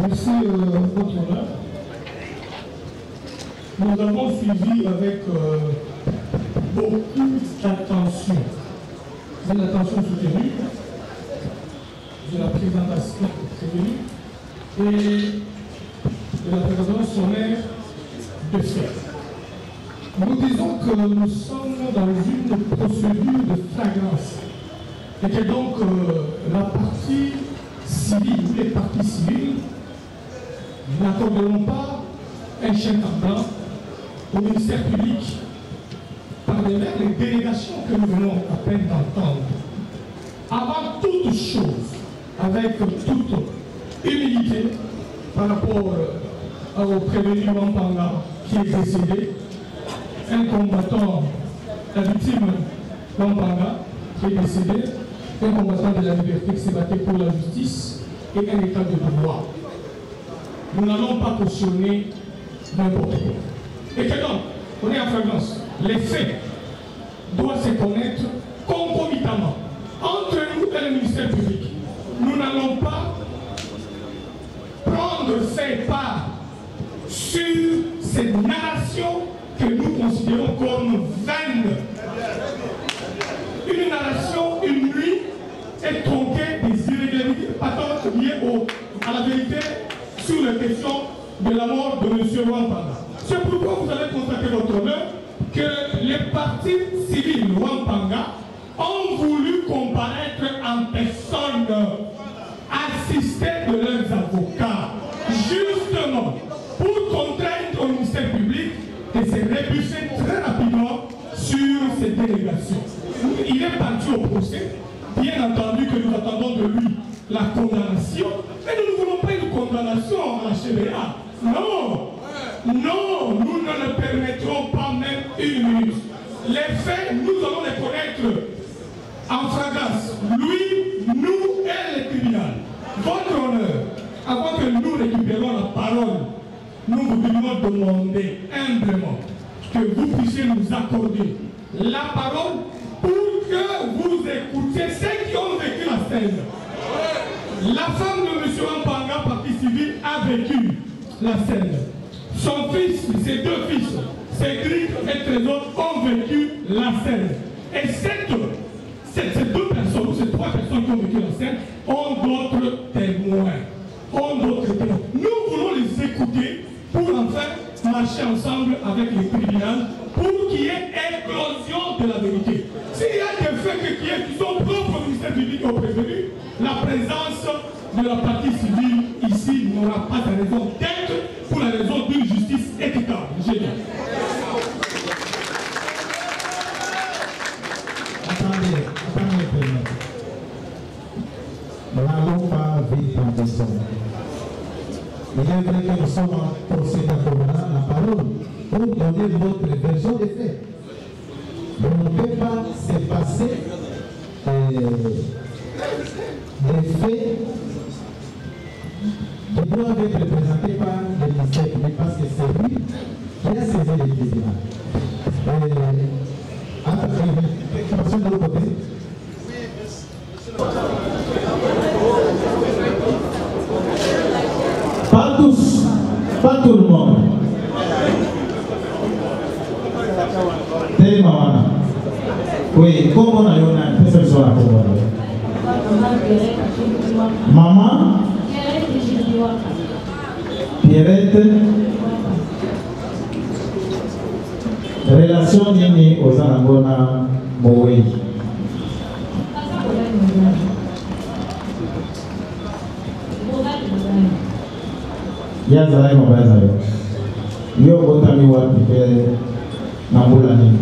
Merci, votre honneur. Nous avons suivi avec beaucoup d'attention, une attention soutenue de la présentation soutenue et de la présentation sommaire de fait. Nous disons que nous sommes dans une procédure de flagrance et que donc la partie civile ou les parties civiles n'accorderont pas un chèque en blanc au ministère public par les délégations que nous venons à peine d'entendre. Avant toute chose, avec toute humilité par rapport au prévenu Wampanga qui est décédé, un combattant, la victime Wampanga qui est décédé, un combattant de la liberté qui s'est battu pour la justice et un état de droit. Nous n'allons pas cautionner n'importe quoi. Et que donc, on est en flagrance. Les faits doivent se connaître concomitamment entre nous et le ministère public. Nous n'allons pas prendre ses parts sur ces narrations que nous considérons comme vaines. Une narration, une nuit, est tronquée des irrégularités patentes liées à la vérité sur la question de la mort de M. Wampanga. C'est pourquoi vous allez constater, votre honneur, que les partis civils Wampanga ont voulu comparaître en personne, assistés de leurs avocats, justement pour contraindre au ministère public de se rébuter très rapidement sur ces délégations. Il est parti au procès, bien entendu que nous attendons de lui la condamnation, mais nous ne voulons pas une condamnation à la CBA. Non, non, nous ne le permettrons pas même une minute. Les faits, nous allons les connaître en flagrance. Lui, nous et les tribunaux. Votre honneur, avant que nous récupérions la parole, nous vous devons demander humblement que vous puissiez nous accorder la parole pour que vous écoutiez ceux qui ont vécu la scène. La femme de M. Wampanga, partie civile, a vécu la scène. Son fils, ses deux fils, Cédric et Trésor, ont vécu la scène. Et ces deux personnes, ou ces trois personnes qui ont vécu la scène, ont d'autres témoins. Nous voulons les écouter pour enfin marcher ensemble avec les tribunaux pour qu'il y ait éclosion de la vérité. S'il y a des faits qui sont propres au ministère public au prévenu, la présence de la partie civile ici n'aura pas de raison d'être pour la raison d'une justice équitable. Génial. Attendez. Nous n'allons pas vivre en désordre. Il est vrai que nous sommes en procédure à la parole pour donner notre version des faits. Mais on ne peut pas se passer des faits qui doivent être présentés par le ministère public parce que c'est lui qui a saisi les tribunaux. Question de l'autre côté. Pas tous, pas tout le monde. Télé maman. Oui, comment on a eu une personne à maman Pierrette. Relation nini aux Anangona Mowei. Yazalai mabaza yo botami wapi pe nambula nini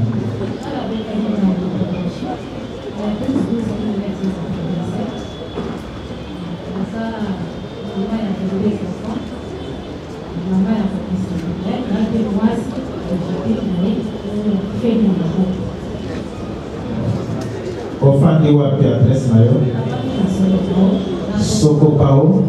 ofandi wapi adresse na yo Soko Pao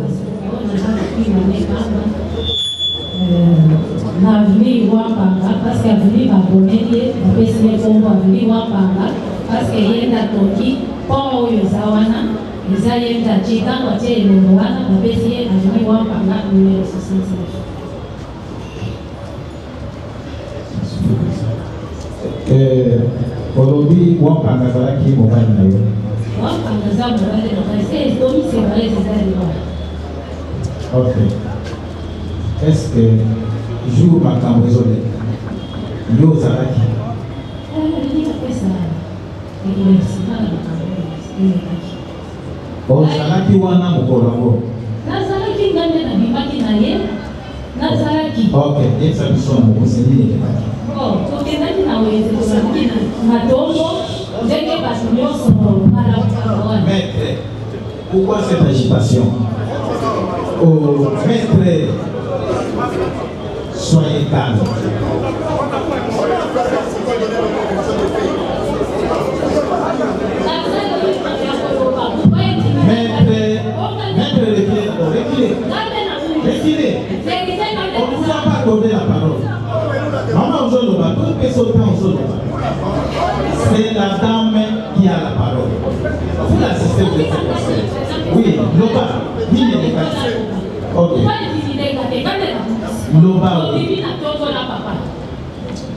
na avenue Wampanga parce que avenue Baboneli apesi kombo avenue Wampanga parce que yenda toki pont oyo eza wana eza yenda chita watie elongo wana apesi ye avenue Wampanga Olobi wapanga zalaki mobile na yo. Wapanga za mobile na kasi domi se wale zali wa. Ok. Est-ce que jour makambo ezole yo zalaki? Ni pesa. Ni simana O zalaki wana mokolo. Nazalaki ngande na bimaki na ye. Nazalaki. Ok, esa biso mo koseli ni baki. Tokendaki na weze tozalaki na matongo ndenge bato nyonso malamu. Maître, pourquoi cette agitation? Oh, maître, soyez calme. Maître, reculez. On ne vous a pas accordé la parole. Maman Ozoloba, tout peut sauter en Ozoloba. C'est la dame qui a la parole. Vous l'assistez, vous êtes français. Oui, Loba, il est négatif. Ok. Loba, oui.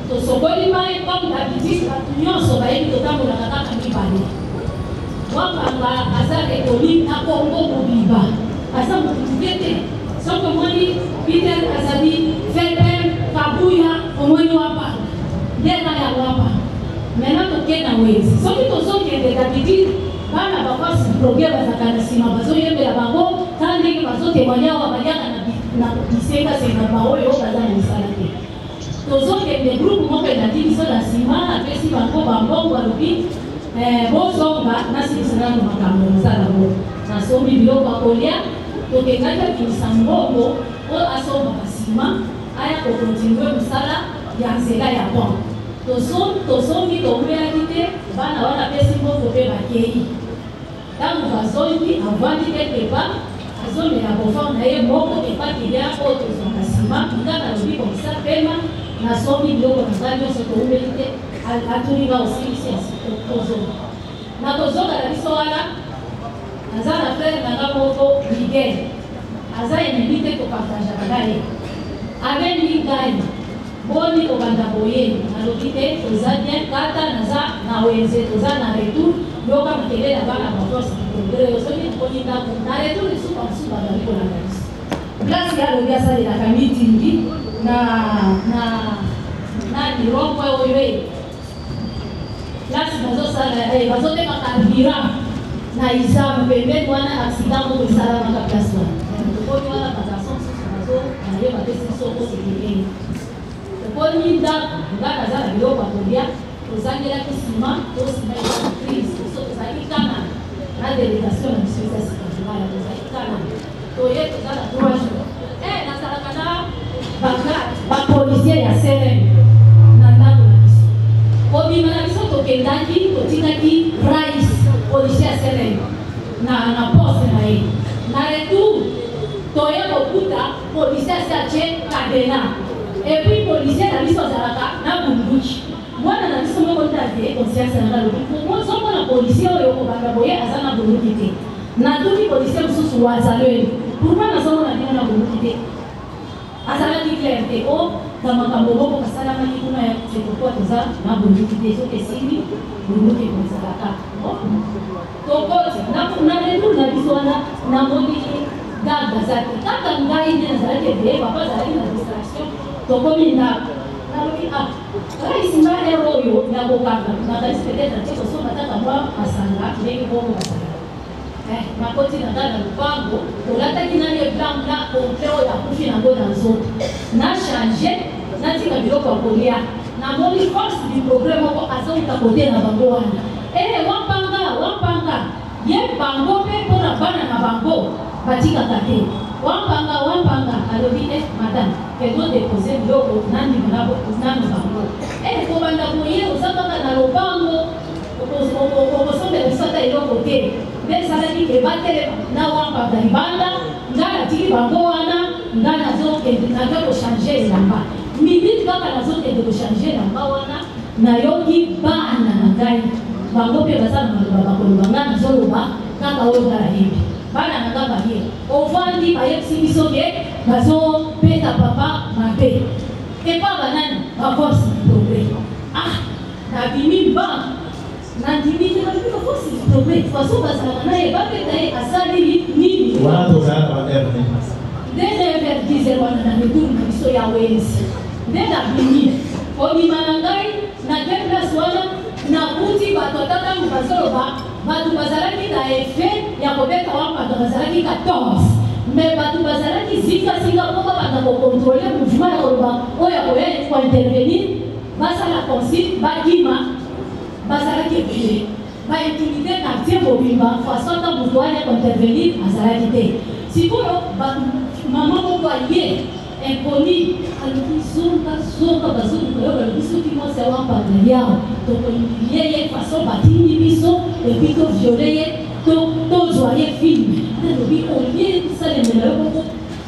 Tosokoli mai comme d'habitude nyonso bayebi totambolaka kaka mibale wapanga aza ekoli na kongo mobiba aza mokutuke te soki omoni Peter azali Feber Kabuya omoni wapanga nde na ya wapanga maintenant toke na wezi soki tozokende d'habitude bana bakwasi bloge bazaka na nsima bazoyembela bango tala ndenge bazotemwanya awa baliaka na bisengasenga baoyo baza na misala te tozokende groupe moko elandi biso na nsima apesi bango bambongo alobi bozonga nasilisana na makambo mosala ngo nasombi biloko ya kolia tokendaki akimisa mbongo oyo asombaka nsima aya kokontinue mosala ya nzela ya pont tosombi tokweyaki te bana wana apesi mbongo mpe bakei ntango bazongi avandi quelque part azomela bofor na ye moko epakilia oyo tozonga nsima ngaka lobi komisa pema nasombi biloko na ngai nyonso toumeli te atulinga osilisi tozonga na tozonga na biso wana aza na frere na nga moko Miguel aza emebi te kopartageaka na ye abengi ngai boni kobanda boyeni nalobi te toza bien kata naza na wenze toza na retour yoka makelele ya bana baforce progrès osoki nakoni ndako na retour lisuka mosusu bazali kolanda biso place ya alobi asalelaka mitingi na dirompo oyo place bazoteka carburant na izama pembeni wana accident moko esalamaka place wana tokoni wana bagarson mosusu bazonaye bapesi biso kosekekeni tokoni ndako ngaka aza na biloko ya kolia tozangelaki nsima tosima eza na crise biso tozalaki kana na délégation na biso eza sikazimaya tozalaki kana toye toza na 3 jours nazalaka na bapolisier ya serem na ndako na biso kobima na biso tokendaki totikaki rais policier ya serem na poste na ye na retour toye kokuta policier asi atie kadena epuis policier na biso azalaka na bunduki mwana na biso moko ntaze conscience na ngalobi ozomona policier oyo kobanda boye aza na bunduki te natuki policier mosusu wazalweni pourkui nazomona bino na bunduki te azalaki clair te o na makambo moko kasalamaki kuna ya tekokuwa toza na bunduki te soki esili bunduki kozalaka tokoti na retour na biso wana namoni garde aza te kaka ngai nde nazalaki ebeye papa azalaki na distraction tokomi ndako nalobi raisinga ere oyo ya kokanga nakanisi peut-être te kosomba taka mwa masanga ndenge bongo basanga nakoti na ngai na lupango tolataki nani eblanc na complet oyo akufi nango na nzoto na change natika biloko ya kolia namoni force du progrès moko azouta kote na bango wana wampanga ye bango mpe mpona bana na bango batikaka te wampanga alobi madame kedo depose biloko nandima nano bango kobanda boye oza kaka na lopango okosombela biso ata eloko te nde esalaki ebatelema na wampanga libanda ngai natiki bango wana ngai naza kochange elamba minute kaka nazokende kochange elamba wana nayoki bana na ngai bango mpe baza na maloba bakoloba ngai nazoloba kaka oyo ngai nayebi bana nanga baye ovandi bayebisi biso ke bazopesa papa mabe epa banani baforce progrès nabimi ba nandimi te babi baforce progrès façon bazalaka na ye bapeta ye asali nini wana tozala na baerne nde vers 10 wana na retour na biso ya wenzi nde nabimi obima na ngai na deux place wana nakuti bato atantango bazoloba bato bazalaki na effet ya kobeta wana bato bazalaki 14 mais bato bazalaki zingazinga mpo babanda kokontrole mouvement ya koloba oyo akoya kointervenir basala consigne bakima bazalaki ebele baintimide na tie mobimba façon ta moto wana kointervenir azalaki te sikoyo mama moko aye inconi alobi zonga bazoluka balobi soki mwasi awapanda yao tokohumilie ye façon batindi biso epi toviole ye tozwa ye filme nalobi olie salemela yo moko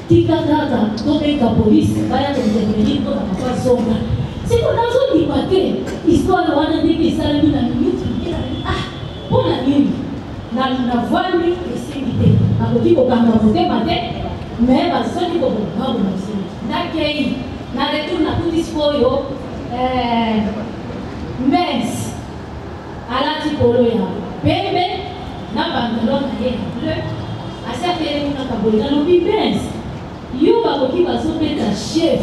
tika kaka tobeka polise baya kointervenir mpona papa zonga siko nazondima te histoire wana ndenge esalemi na minute mpona nini navwami esengi te nakoki kokanga motema te mais bazoki kobobabu na biso nakei na retour nakuti sikoyo mes alati polo ya pembe na pantalon na ye ya bleu asi atelemi kaka boye nalobi mes yo bakoki bazobeta chef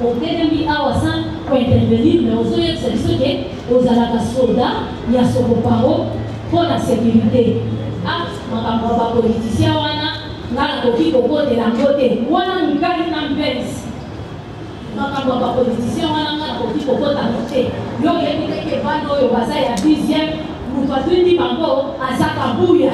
otelemi awa san kointervenir mais ozoyebisa biso ke ozalaka soda ya sokoparo mpo na sécurité makambo ya bapoliticien wana nga nakoki kokotela yango te wana ngai na mpesi makambo ya bapoliticien wana nga nakoki kokota yango te yo oyebi teke bana oyo baza ya 10e moto atindi bango aza kabuya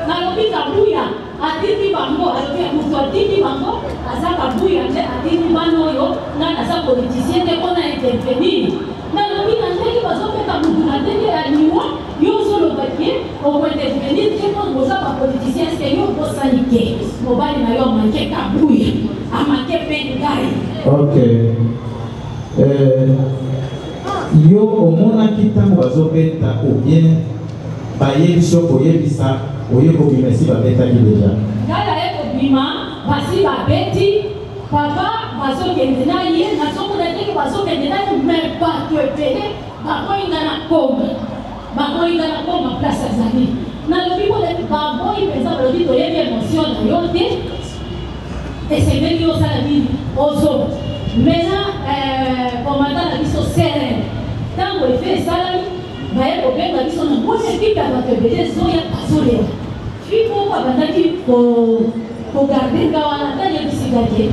nalobi kabuya atindi bango alobi moto atindi bango aza kabuya nde atindi bana oyo nga naza politicien te mpona intervenir nalobi na ndenge bazopeka motu na ndenge ya liwa yo ozolobaki okointervenir te mpo boza bapoliticien eske yo okosali ke mobali na yo amake kabuya amake mpe ngai ok yo omonaki ntango bazobeta obien bayebiso koyebisa oye kobima esi babetaki deja ngai aye kobima basi babeti papa bazokende na ye nazomona ndenge bazokende na ye me bato ebele bakoyinga na koma place azali nalobi koleki baboyi mpenza balobi toyebi émotion na yo te esengeli osala nini ozo mena komanda na biso serene ntango efe esalami baye kobenga biso na moni ekipe ya bato ebele ezoya bazolela fimoko abandaki kogarde nga wana tayebisika te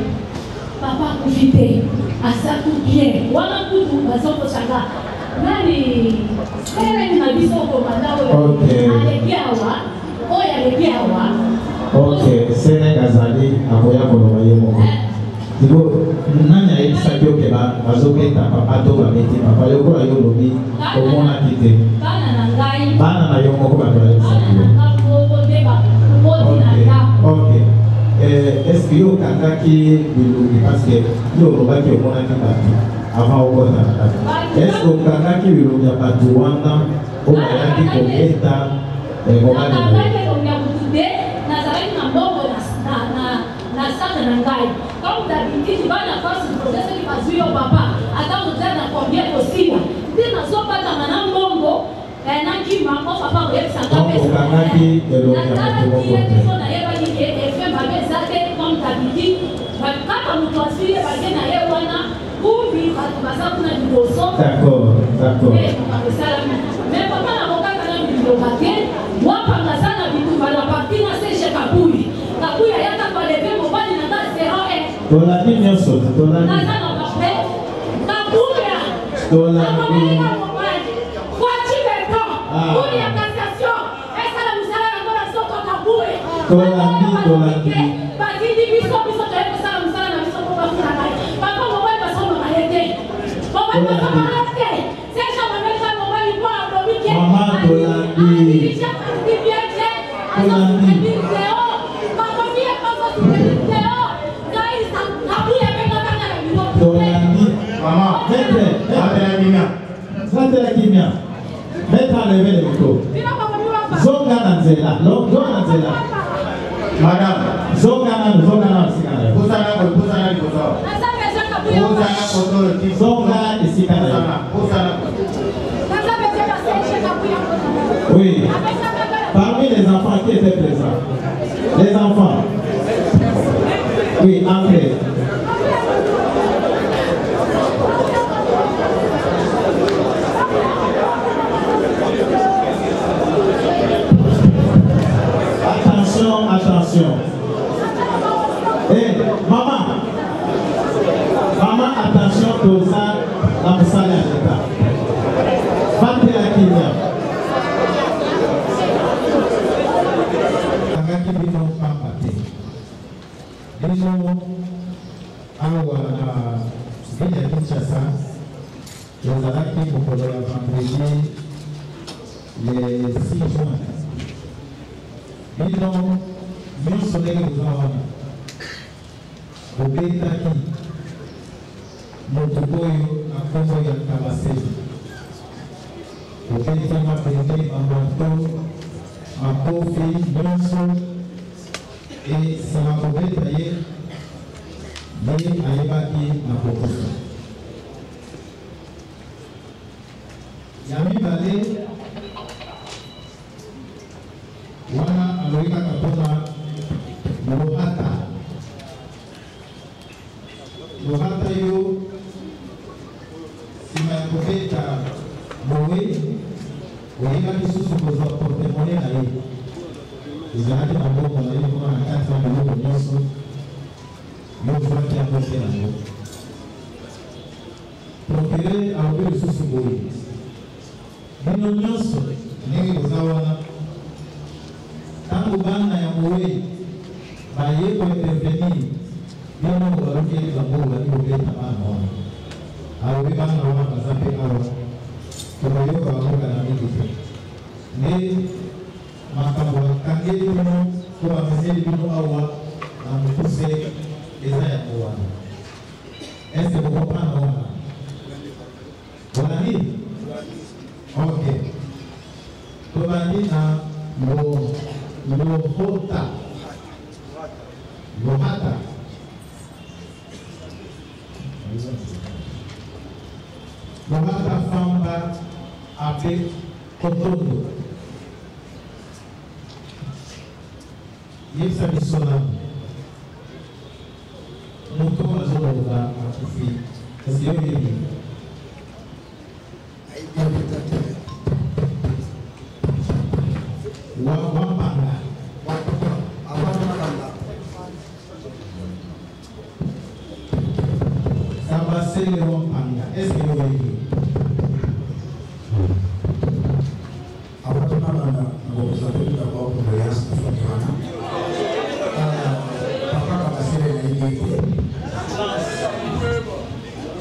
papa akufi te asaku bien wana kutu bazokosanga nani serene na biso komanda oyo aleki awa oyo aleki awa ok serene azali akoya koloba ye moko Digo, nani ayebisaki yo ke bazobeta papa to babeti papa yokola yo lobi omonaki te bana na yo moko bato bayebisaki yo ok est-ce que yo okangaki bilungi parce que yo olobaki omonaki bato avant okota na kati est-ce que okangaki bilungi ya bato wana oyo bayaki kobeta mobali na na saka na ngai comme d'habitude bana force projet soki bazwi yo papa ata koza na combien kosila nde nazopatama na mbongo nakima mpo papa koyebisanga okangaki elongi ya bato moko te nayebaki ke efe mabe eza te comme d'habitude kaka moto asili ye bake na ye wana kumbi bato baza kuna liboso esalami mais papa nakokaka na biloba te wapanga za na bitumba na parti na seche kabui kabuya yaka baleve mobali na nga 0 tolandi nyonso tolandi naza na bape kabuya tolandi mobali kwati beto kuli ya cassation esala mosala yango na soko kabuya tolandi batindi biso toye kosala mosala na biso mpo bafuna ngai papa mobali basomaka ye te mobali basomaka te secha mameka mobali mpo alobi ke mama tolandi Maman, Zatela kimia. Meta lever le micro. Zonga na nzela. Oui. Parmi les enfants qui étaient présents. Les enfants. Oui, entrez. Attention, attention. Maman. Maman, attention, Dosa, la Moussala Aleta. Fante la Kenya. Agaki bino pambate. Bino awa Villa Kinshasa. Les Agaki Mokolo ya vendredi le 6 juin. Bino nyonso ndenge koza wana. Obetaki moto oyo akombo ya Kabasele. Obeti mabende mamarto makofi nyonso nsima kobeta ye ayebaki na kokosa. Ya mibale wana aloyi kaka mpona lohata. Lohata yo sima ya kobeta boye oyebaki susu kozwa portemone na ye ezalaki na mboko na ye mpona na kati ya biloko nyonso yo ozwaki yango mpe nango. Procureur alobi lisusu boye bino nyonso ndenge koza wana ntango bana ya moye baye kointervenir bino balobi ezango olaki kobeta bana wana alobi bana wana baza mpe awa tokoyoka bakoka na mingi te nde makambo bakangeli bino to bamemeli bino awa na mokuse eza yango wana. Est-ce que vous comprenez wana? Olandi? Ok. Tobandi na lohota. Lohata. Lohata famba ape kotondo. Yebisa biso na moto azoloba akufi. Kasi yo yebi. Wapanga. Sabasele wapanga. Est-ce que yo yebi?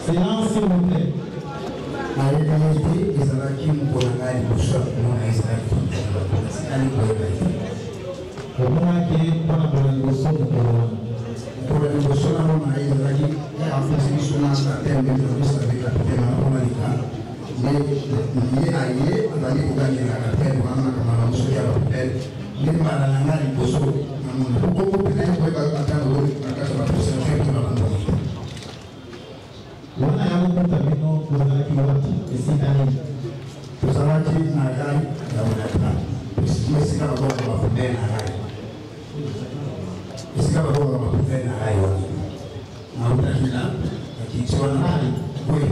Silence s'il vous plaît. Wana yangu kutabino kuzalaki wati esitani kuzalaki na gari ya unataka esika bakola mafudeni na gari esika bakola mafudeni na gari wani na utakila akichiwa na gari kwe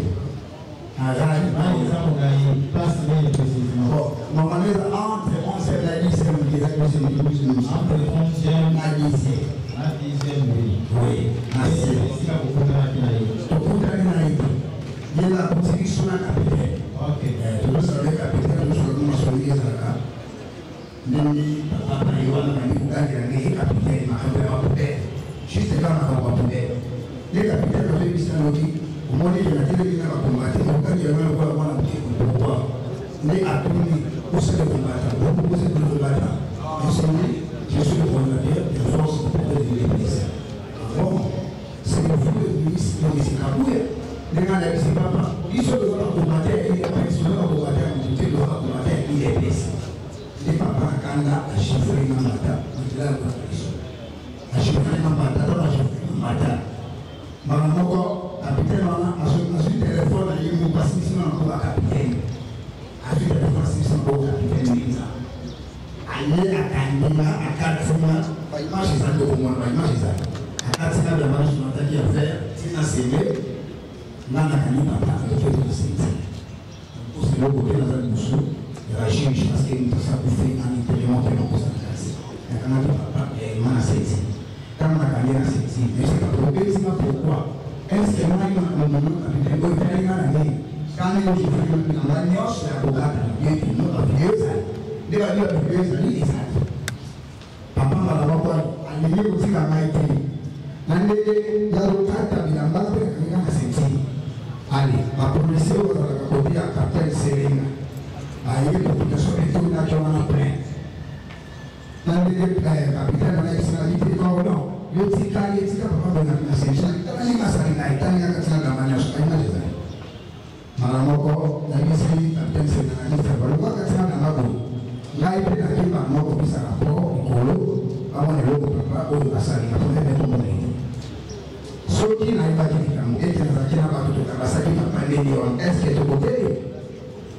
na gari mani zangu gai pasi mene precisement normalement entre 11 et la 10 c'est entre 11 et la 10 na 10e oui na esika kokutana kina hiyo il y a la constitution à capitaine. Ok. Tout le monde capitaine, nous sommes maçonniers à la carte. Nous, papa, il y a un capitaine, ma capitaine. Juste là, on a un capitaine. Les capitaines ont fait des stanotis. Au moins, il y a des gens qui ont combattu. Donc, il y a un petit pouvoir. Mais à tout le monde, où c'est le combattant? Où c'est le combattant? Je suis le coordinateur de force de l'église. Bon, c'est le fou de ministre de l'Israël. Dengan dari si bapa, isu orang kumate ini apa isu orang kumate menjadi orang kumate ini desa. Di bapa kanda asyifri mata, menjelaskan apa isu. Asyifri mata atau asyifri mata. Mana moko, tapi mana de la marche qui a fait, c'est un CV, n'a pas de fait de sécurité. C'est le côté de la Moussou, de la juge, parce qu'il nous a fait un implément de nos causes de classe. Il y a un papa et il m'a sécurité. Quand on a gagné la sécurité, mais c'est pas pourquoi. Est-ce que nous avons un moment de l'année? Quand nous avons fait un agneau, c'est la bogate, il y a une autre vidéo, il y a une vidéo, il y a papa m'a d'abord allié aussi la maïté. L'année d'Arokata, il a mal fait un sécurité. Allez, ma police au copie à Captain Serena. Aïe, pour que ce soit tout naturellement plein. L'année capitaine de l'externalité, non. Yo tika papa bona na session tani masari na itani akatina na manyaso aina jeza mara moko na misi captain sena na misa balo kwa katina na ngabo ngai pe na kiba moko bisa na po ikolo awana loko papa o asari na pone neto mone soki na ibaki kitamu ete na kina ba tuto kabasaki papa ndeni on eske to kote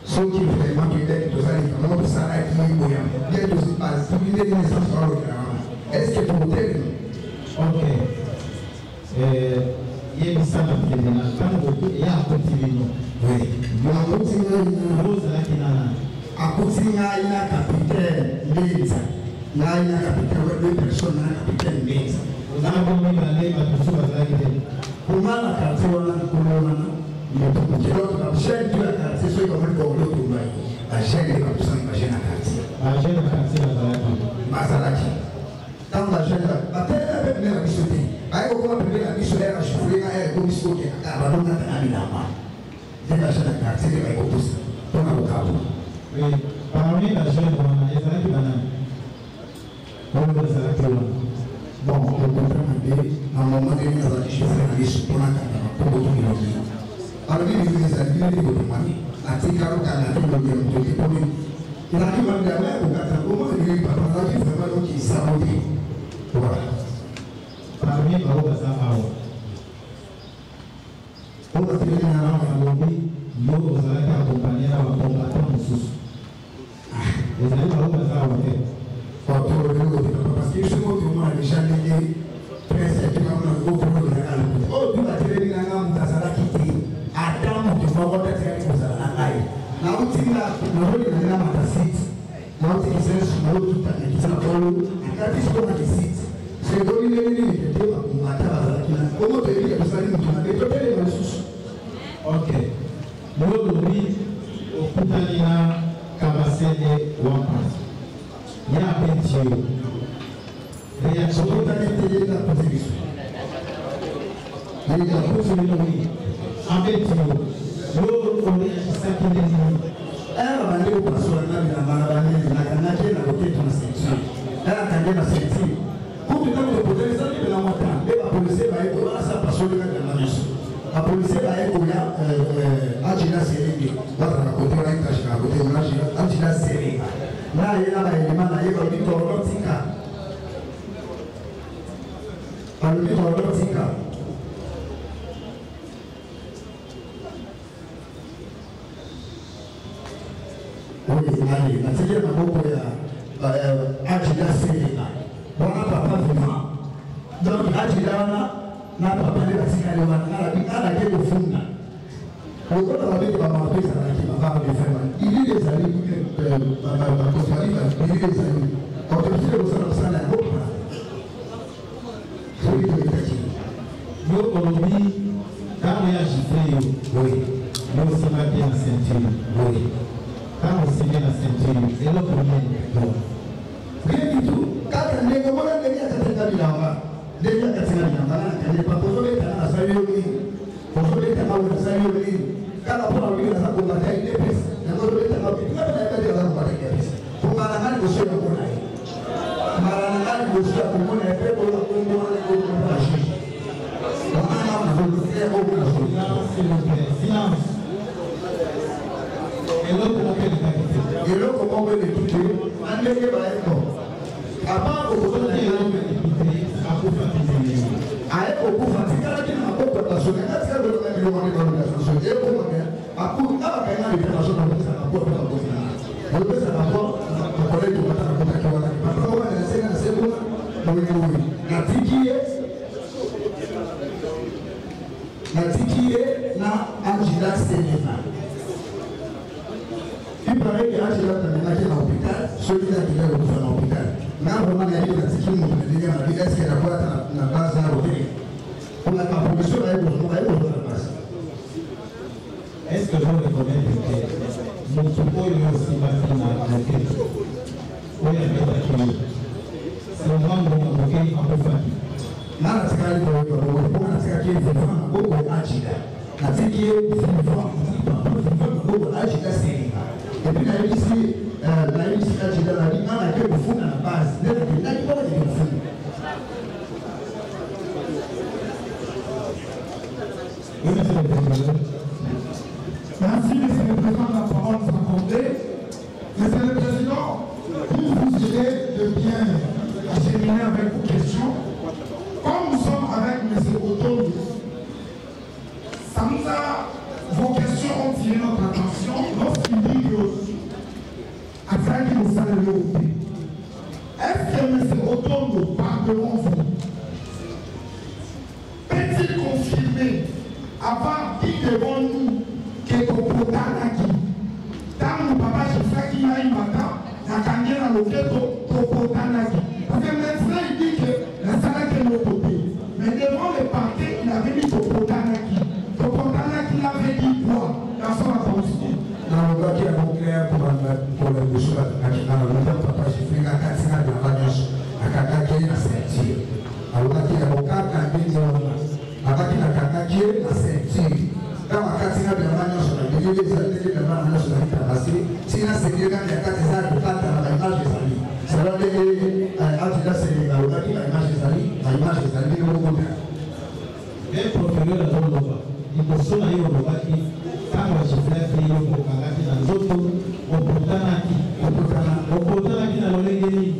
soki vraiment que dès que tozali kama bisa na kibo ya dès que tu passes tu vient de naissance par le est-ce que to kote ok. Il y a une salle de président. Il y a un petit vino. Oui. Il y a un petit vino. À côté, il y a un capitaine Lenza. Il y a un capitaine, deux personnes, un capitaine Lenza. Vous avez compris la lèvre à tout ça, vous avez dit. Pour moi, la carte, on a il y a beaucoup de gens qui chaîne de la carte, c'est ce qu'on veut pour l'autre. La chaîne est comme ça, la chaîne à carte. La chaîne à carte, c'est la Mazalaki. Dans la chaîne, la tête avec la mission. Aïe, on va appeler la mission, elle a chauffé, elle a commis ce qu'il y a. Elle va donc aller là-bas. C'est la chaîne à carte, c'est la composte. On a le câble. Oui, parmi la chaîne, on a les années qui banane. On va les années. Bon, on comprend un peu. À un moment donné, on a dit, je fais la mission pour la carte, pour le tour. Alors, il y a des années, il y a des années. La ticaro, elle a tout le monde, tout le monde. Il a dit, on a dit, on a dit, on a dit, on a dit, voilà. Parmi les gens qui sont on va faire un lobby, nous allons accompagner à combattre nos sous. Les amis, on va faire un lobby. Parce que je suis moi, les gens qui pressent, qui ont un gros problème de la gamme. Oh, tu vas tirer la gamme, tu vas quitter. Attends, tu vas voir ta série pour ça. Là où tu vas, tu vas voir la gamme à ta site. Là où tu vas, tu vas voir tout à l'heure. Tu vas voir, quand tu vas voir ta site. C'est comme il est venu, il était à comment te dire que ça allait nous donner les ressources. Ok. Nous, au Poutalina, Kabassé et Wampas. Il y a un petit réaction. Au Poutalina, il y a la position. Il y a la position, oui. Un petit nous, on est à ça qui est dit. Elle va aller au passage de la maladie, la canadienne, la côté de la section. Elle a gagné la section. Pour que nous poser les amis de la montagne, la police va être là, ça passe au delà de la mission. La police va être là, Agila Sérégue, là, à côté de la cache, à côté de la Agila Sérégue. Là, il y a là, il y a là, il y a le micro Lotika. Le micro Lotika. Oui, allez, la série de beaucoup Agila Sérégue. Wana papa vima donc ajidana na papa le basikale wana ala ke kufunga ukona wabiki baba mapesa na kibaba de fema ili les amis baba koswali ba ili les amis kwa sababu sana sana ngopa sio kitu kitachi yo olobi kama ya jifeyo oui yo sema bien ceinture oui kama usime na ceinture elo problème rien du tout. Quand on est comme on a déjà fait la loi, déjà fait la loi, on n'est pas pour le temps à saluer, pour le temps à saluer. Quand on a vu la combattre avec les pièces, on a vu la combattre avec les pièces. Pour Marangal, vous savez qu'on a. Marangal, vous savez qu'on a fait pour la combattre avec les pièces. On a vu le faire au bout. Silence. Et l'autre, comment on peut les toucher? On ne peut pas être bon. Avant, on peut dire que natiki na Angela Selena. Il paraît que Angela Selena est dans l'hôpital, celui qui est dans l'hôpital. Na vraiment na hiyo natiki mtu ndiye anabidi asikie na base na roho. Kuna proposition ya hiyo na base. Est-ce que je reconnais que mon support est aussi bâti dans la tête? Oui, c'est le moment où on a un peu fatigué. Nala tikali kwa kwa nataka kile vifaa gogo ajida. Natiki vifaa gogo ajida Selena. Et puis la liste ajida la dit nana ke kufuna na base. Ndio ndani kwa ni kufuna. Merci, Monsieur le Président, la parole vous accordée. Monsieur le Président, pour vous aider de bien acheminer avec vos questions, comme nous sommes avec M. Otto, vos questions ont tiré notre attention lorsqu'il dit que, afin qu'il nous salue au pays. Est-ce que M. Otto, parle devant vous, peut-il confirmer, avoir dit devant nous, que Kopotanaki, dans mon papa, je fais qu'il y a une matin, la carrière à l'hôpital Kopotanaki. Parce que maintenant, il dit que la salle est de l'autre côté. Mais devant le parquet, il avait dit Kopotanaki. Kopotanaki l'avait dit quoi dans son attention. Dans le cas qui a concret pour le bouchon, papa, je fais la catina de la bagage, à Kakaki, la ceinture. Alors, il y a mon cas, avec la Kakaki, la ceinture. Quand on a catina de la bagage, il y a des années de la bagage sur la vie tabassée. Si la sécurité a catina de la image des amis, ça va donner à Tila Sénégal, on a dit l'image des amis, de l'autre côté. Et procureur de l'Europe, il faut que l'Europe qui, quand on se fait qu'il y a un Kokagaki dans l'autre, on peut dans l'Olégénie.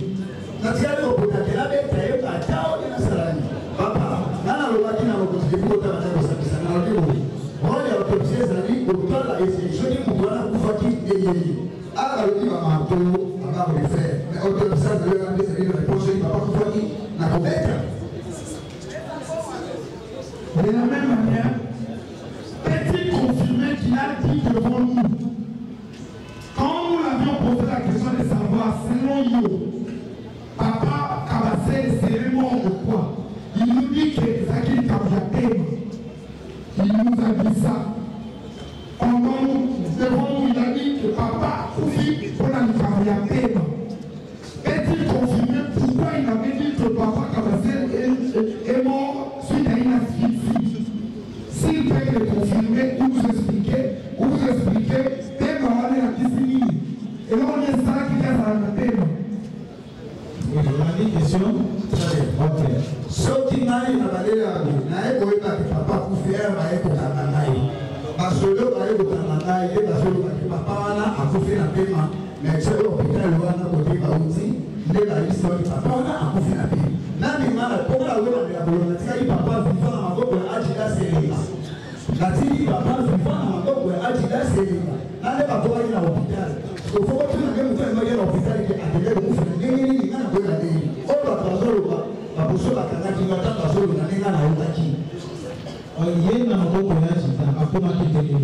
Natikali Kokagaki, la bête est à Tao de la Salami. Papa, Nana Lobaki n'a pas de Kokagaki dans la Salami. On a autopsie des amis, au total, je dis que nous avons Koufaki et Yéli. Alors, il va m'entendre, on va le faire. Mais autopsie, ça veut dire que c'est le projet, il va pas Koufaki, n'a pas bête. De la même manière, peut-il confirmer qu'il a dit devant nous, quand nous l'avions posé la question de savoir, selon nous, papa Kabassé serait mort de quoi? Il nous dit que Zaki Kabiatem, il nous a dit ça. Pendant devant nous, il a dit que papa Koufi pour la Kabiatem. Peut-il confirmer pourquoi il avait dit que papa Kabassé est mort suite à une asphyxie? S'il peut le confirmer ou vous expliquer, thème va aller à Kissini. Et là, on est ça qui est à la thème. Oui, on a une question. Ok. Ce qui n'a eu à n'a eu papa pour faire avec le Tananaï. Parce que le Tananaï, parce que papa a coupé la paiement, mais c'est l'hôpital où on a côté Baouti, la histoire du papa a coupé la paiement. Nani mara pour la loi de la volonté, papa vivant à Mago Ajida Selena. La tiki papa vivant à Mago Ajida Selena. Nani pas pour aller à l'hôpital. Il faut que tu ne me fasses pas à l'hôpital qui a appelé le mouvement. Ni n'a pas la vie. On va pas solo pas pour solo la qui va pas solo la n'a la hotaki. On y est dans Mago Ajida, à comment tu t'es dit?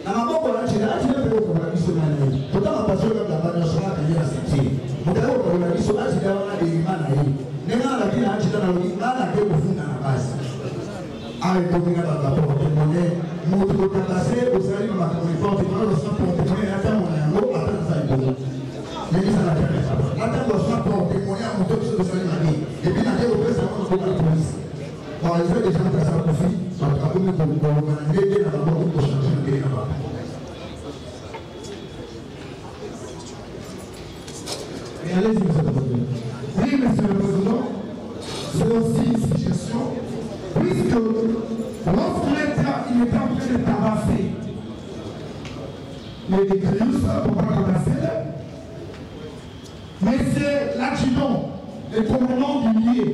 Na Mago Ajida, Ajida peut vous la mission à lui. Pourtant pas solo la banane sur la carrière c'est. Vous avez vous la mission Ajida on a des images. Nena lakini achita na ngana ke kufunga na basi. Awe kufunga baba kwa kumone mtu kutakase usali na makomifoti kwa sababu kwa kumone hata mwanangu hata sasa. Nini sana kwa hata kwa sababu kwa kumone mtu usali na nini. Ebi na leo pesa kwa polisi. Kwa hiyo ndio jambo la kufi, sababu kwa ndege na baba kwa shamba ndege na baba. Et allez-y, monsieur le président. Oui, monsieur le président, c'est aussi une suggestion, puisque lorsqu'il était en train de tabasser les Grius, pour pas tabasser, monsieur l'adjudant, le commandant du lieu,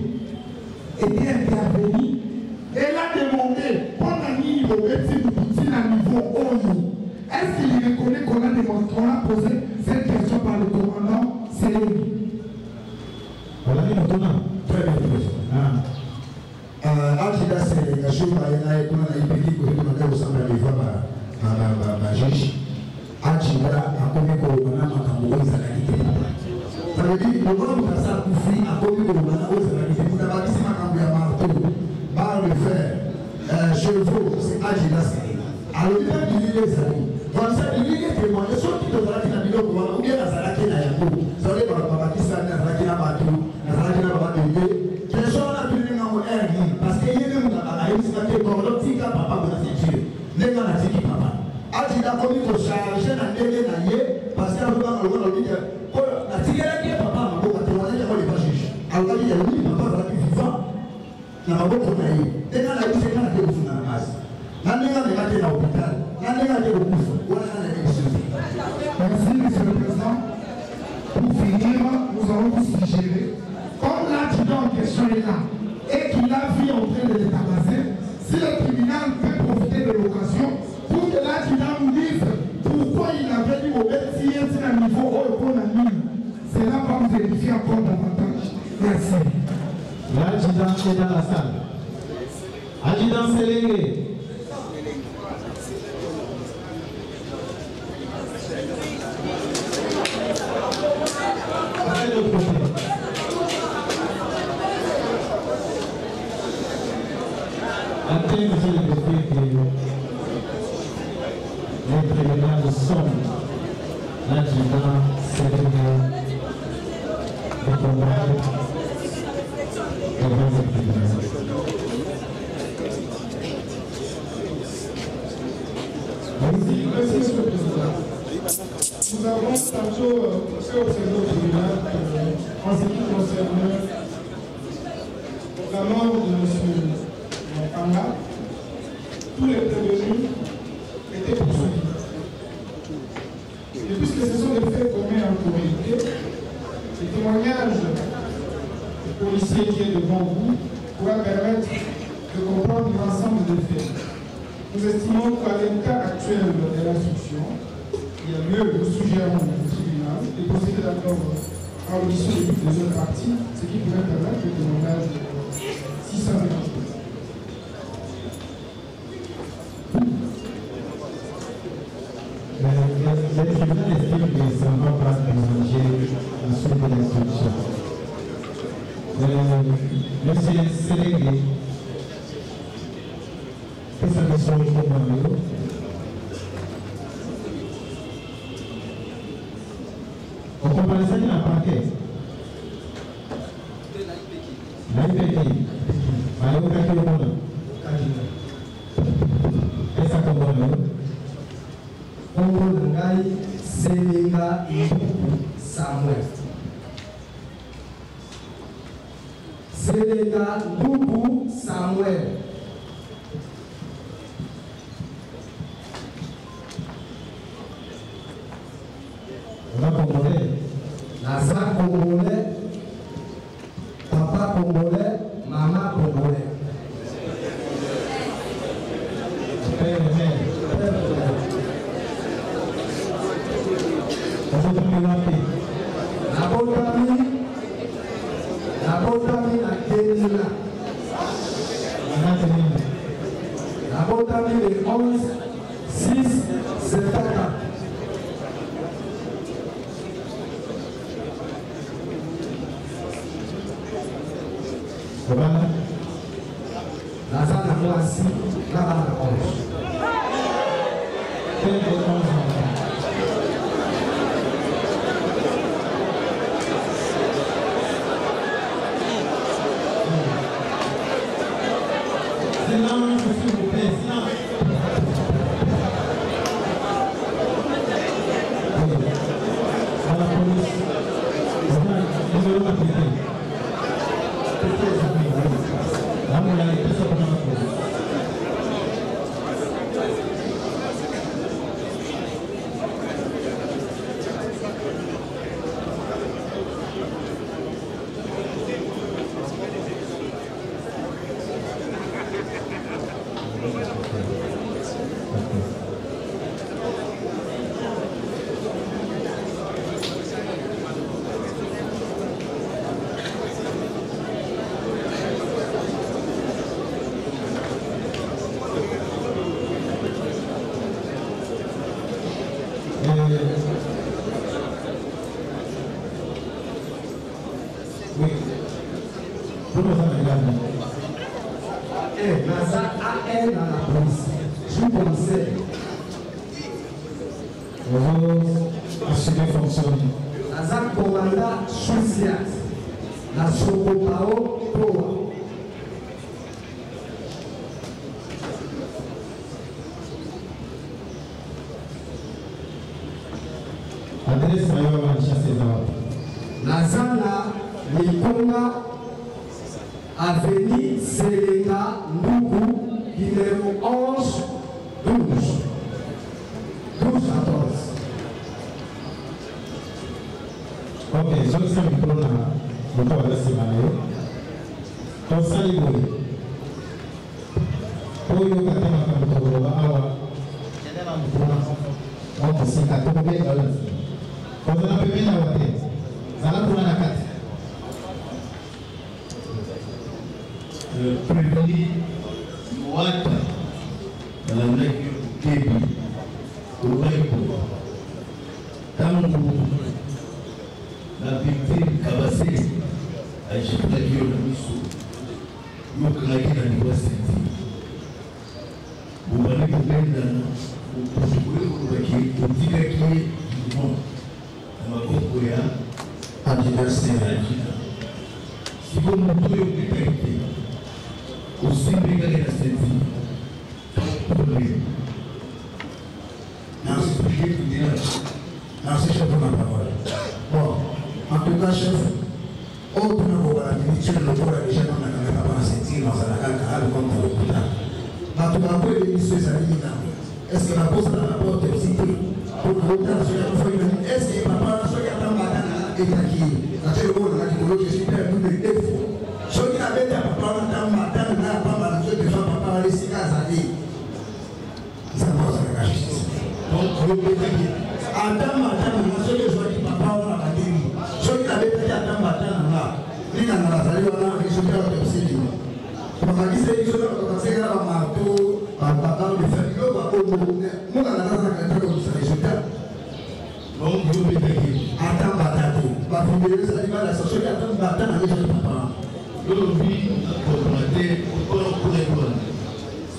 était intervenu et l'a demandé, pendant un niveau, est-ce qu'il reconnaît qu'on a posé cette question par le commandant Séléni? Voilà, il y a un très bien. Ajida Selena, jour baena ye kuna na ipeki ko kuna ka osambla les voix ba juge achira akomi ko na makambo oza na kite papa ça veut dire le moment où ça kufi akomi ko na oza na kite kuna ba kisi makambo ya marteau ba le fer chevaux c'est achira ça alors il a dit les amis donc ça dit les témoignages sont qui doivent être na biloko wana ou bien na zalaki na yango ça veut dire ba kisa na zalaki na bato na zalaki na ba bende question na tulinga mo ergi parce que yene mo na ba yisi ka te ko lo tika papa bona ceinture nenga na tiki papa ati da komi ko charge na ndenge na ye parce que on va le dire ko na tigela ke papa maboko te wana ya ko le bajish alors il y a lui papa va qui vivant na maboko na ye nenga na yisi kana ke kufuna na masi na nenga na kate na hôpital na nenga ke kufa wana na ye sisi. Merci monsieur le président. Pour finir, nous allons tous digérer. Comme l'adjudant en question est là et qu'il a vu en train de les tabasser, si le tribunal peut profiter de l'occasion pour que l'adjudant nous dise pourquoi il avait dit au métier à un niveau haut qu'on a mis, cela va vous vérifier encore davantage. Merci. L'adjudant est dans la salle. Adjudant Sélégué. De l'autre côté. Après, monsieur le préfet, que les tribunaux sont l'adjudant Sélégué de combattre devant le tribunal. Merci, monsieur le président. Nous avons tantôt fait observer au tribunal en ce qui concerne la mort de M. Panga, tous les prévenus étaient poursuivis. Et puisque ce sont des faits communs en communauté, le témoignage du policier qui est devant vous pourra permettre de comprendre l'ensemble des faits. Nous estimons qu'à l'état actuel de l'instruction, il y a lieu, nous suggérons au tribunal de procéder d'abord à l'audition des autres parties, ce qui pourrait permettre le témoignage de 620 jours. Le tribunal estime que ça ne va pas manger la suite de l'instruction. Monsieur Sélégué, qu'est-ce que nous sommes au on comparaît ça à parquet. L'IPT, Mayo Kakiromona. Qu'est-ce que ça comprend? Kongo Ngai Selinga Samuel. Selinga Ndubu Samuel. On va congolais. Naza Congolais. Papa Congolais. Maman Congolais. Père et mère. Nabotami na Kenila. Nabotami le 11 6 74. Voilà. Naza na mwasi na bana 11. Naza AL dans la police. Sous-commissaire. Assurer fonctionner. Naza commandant social. La Sokopao Poa. Adresse Mayowa Chasse Zawadi. Nazana Likonga Avenue Selenga Ndugu numéro 11 12 14. Ok, je suis un micro là. Je vais vous laisser parler. Quand ça y est, pour vous dire que vous prévenir watu wanaona kipi uwepo tangu na victime kabase aishikila hiyo na misu yuko na kila diversity ubali kupenda na kushukuru kwa kutika kile kimo na makopo ya anti-diversity siko mtu yote usimbika na senti problème non c'est plus que dire non c'est chef de la parole bon en tout cas chef autre niveau la direction le corps déjà dans la caméra pas sentir dans la caca à comme dans l'hôpital en tout cas pour les ministres ça dit est-ce que la pose dans la porte est cité pour l'hôpital sur la fois est-ce que papa soit y a pas madame et qui la seule chose la qui super nous de défaut soki abeta papa na matano na papa na soki fa papa wale sikaza ni sababu ya justice donc le petit ata matano na soki soki papa wala badini soki abeta ata matano na nina na bazaliwa na soki wa tafsiri kwa kabisa hizo na kwa sega na mato papa de famille ba ko munga na na kwa kwa solution donc le petit ata matano ba fumile sa ni bala soki ata matano na soki papa lolo bi akomate okola kula kwa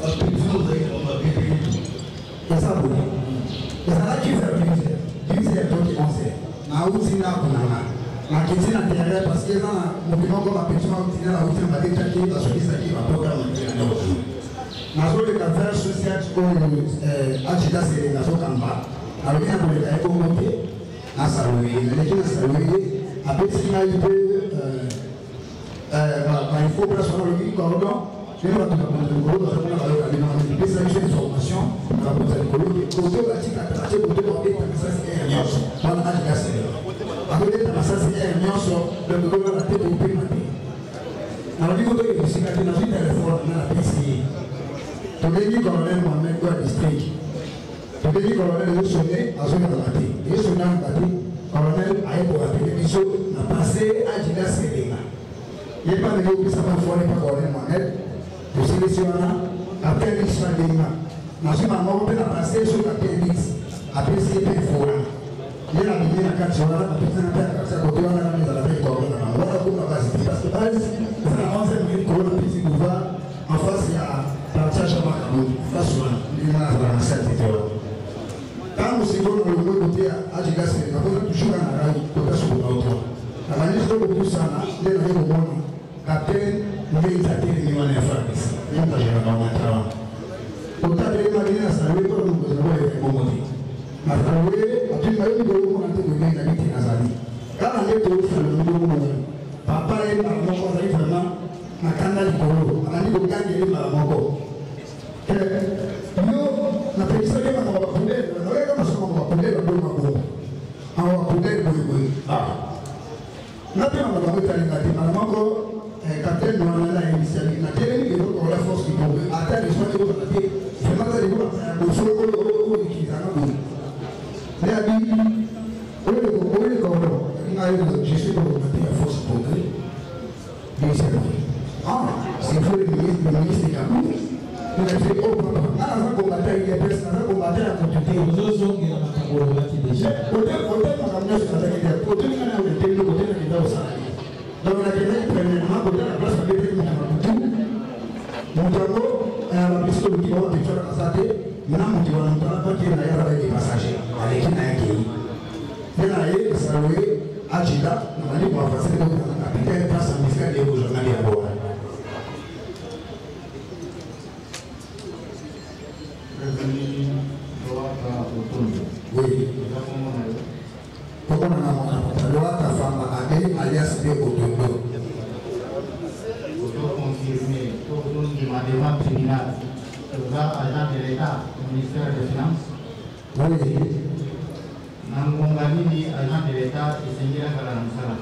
apetizo za kwa mabete sababu sasa kizi ya toki onse na uti na kuna na kitina tayari parce que na mukimoko mapetizo uti na uti mabete ki ba sokisa ki ba program na ndoto na zole ka vers social ko ajida sere na sokamba alikuwa kuleta eko mote na sawe lakini sawe apeti na ipe il faut que soit le cordon, je vais vous donner le cordon, je vais vous donner une formation, je vais vous donner le cordon, je vais vous donner le cordon, je vais vous il n'y a pas de gens qui savent faire les paroles moyennes, pour sélectionner après les soins de l'imam. Nous avons passé sur la pénis, après c'est très fort. Il y a la vie à 4 jours, après c'est un peu à 4 jours, on a mis à la veille corps. Voilà comment on va se dire. Parce que par exemple, on a 11 minutes pour le petit pouvoir, en face il y a partage à Macabou, face à l'imam à la salle de terre. Quand nous sommes dans le monde côté à Gigas, nous avons toujours un arrêt pour faire ce qu'on a autour. La manière dont nous sommes là, les gens qui ont capté, nous avons été mis en France. Nous avons été dans le travail. Pour taper les marines, ça veut dire que nous avons été commodés. Ma frère, après, nous avons été commodés dans les Nazali. Quand on est au fond, nous avons été papa et maman, on a vraiment un canal de colo. On a dit que gagner les mamans. Nous, on a fait ça, on va pouler, on a commencé à pouler le bon mamans. On va pouler le bon. Ah. Napi on va mettre les gâteaux. Maman, capitaine, on a la initiative. La télé, il faut qu'on la force qui tombe. Attends, les soins de l'autre côté. C'est pas ça, les gars. Au sol, qui est à nous. Les amis, je suis pour la force pour eux. C'est pour le ministre de Cameroun. On a fait au papa. On a combattu avec les personnes, on a combattu la quantité. Nous sommes déjà. Donc la Québec, premièrement, pour la place de puisque le client de faire ça, maintenant, tu vas nous pas qu'il y a des passagers avec qui n'a été. Il y a des salariés à Chida, on a dit qu'on va passer le capitaine face à Miska et au journal à bord. Oui. Comment on a loi ta femme alias B. Otondo. Confirmé autour de ma demande criminelle. Agent de l'État au ministère des Finances. Oui. Nangongani agent de l'État et Seigneur Kalansala.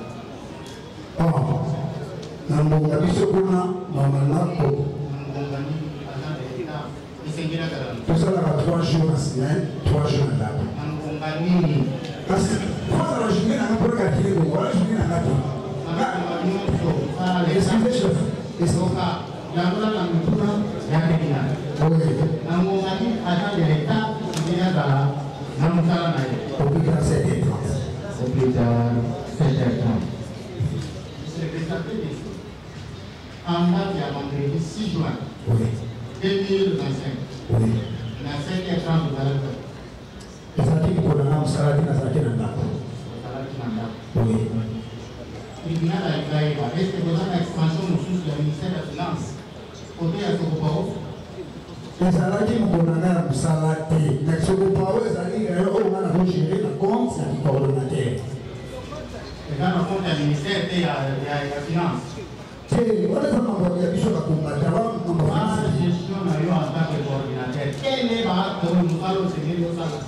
Nangongani Sokuna, Mamana Ko. Nangongani agent de l'État et Seigneur Kalansala. Tout ça là, 3 jours à semaine, 3 jours à date. Nangongani. Parce que, quand on a joué dans un programme qui est bon, on a joué dans un programme. Excusez, chef. Esoka, la loi de la culture, la criminelle. Nangongani agent de l'État, Seigneur Kalansala. Au plus tard 7h30. Au plus tard 7h30. En date, il y a vendredi 6 juin 2025. Il y a 7h30 de la Ezaki kolana msalati na zake na ndako. Oui. Tribunal a éclairé. Est-ce que vous avez l'expansion au sous du ministère des Finances? Côté à Sokopao? Ezalaki mkolana msalati. Na Sokopao ezali au mana gérer la compte ya coordonnateur. Et dans le compte du ministère des Finances. C'est on est vraiment pour biso ka combattre la gestion na yo en tant que coordinateur. Quel est ma nous allons seguir au salaire?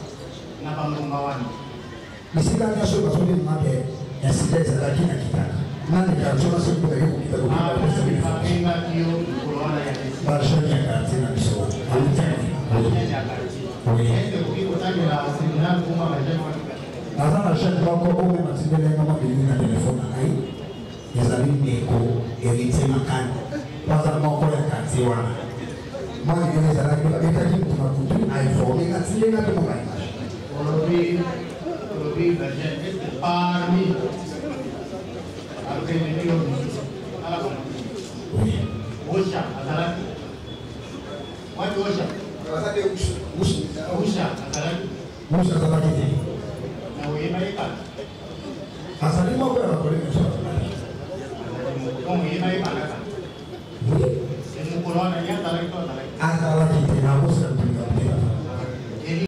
Misika nyasho basoni mmabe yasite ezalaki na kitaka nani katsona sekuta yo kita ko barshani ya karti na biso azana shani bako ome matindele ngama bilini na telefone ngai ezali neko elite makani paza moko ya karti wana mwana yone ezalaki etaki mutu makutu ainforme katile na bimo baimage Aujourd'hui, parmi après les millions à la commune. Osha, Azalaki. What Osha? Osha, Azalaki. Osha, Azalaki. Na wewe Marekani. Azalaki moko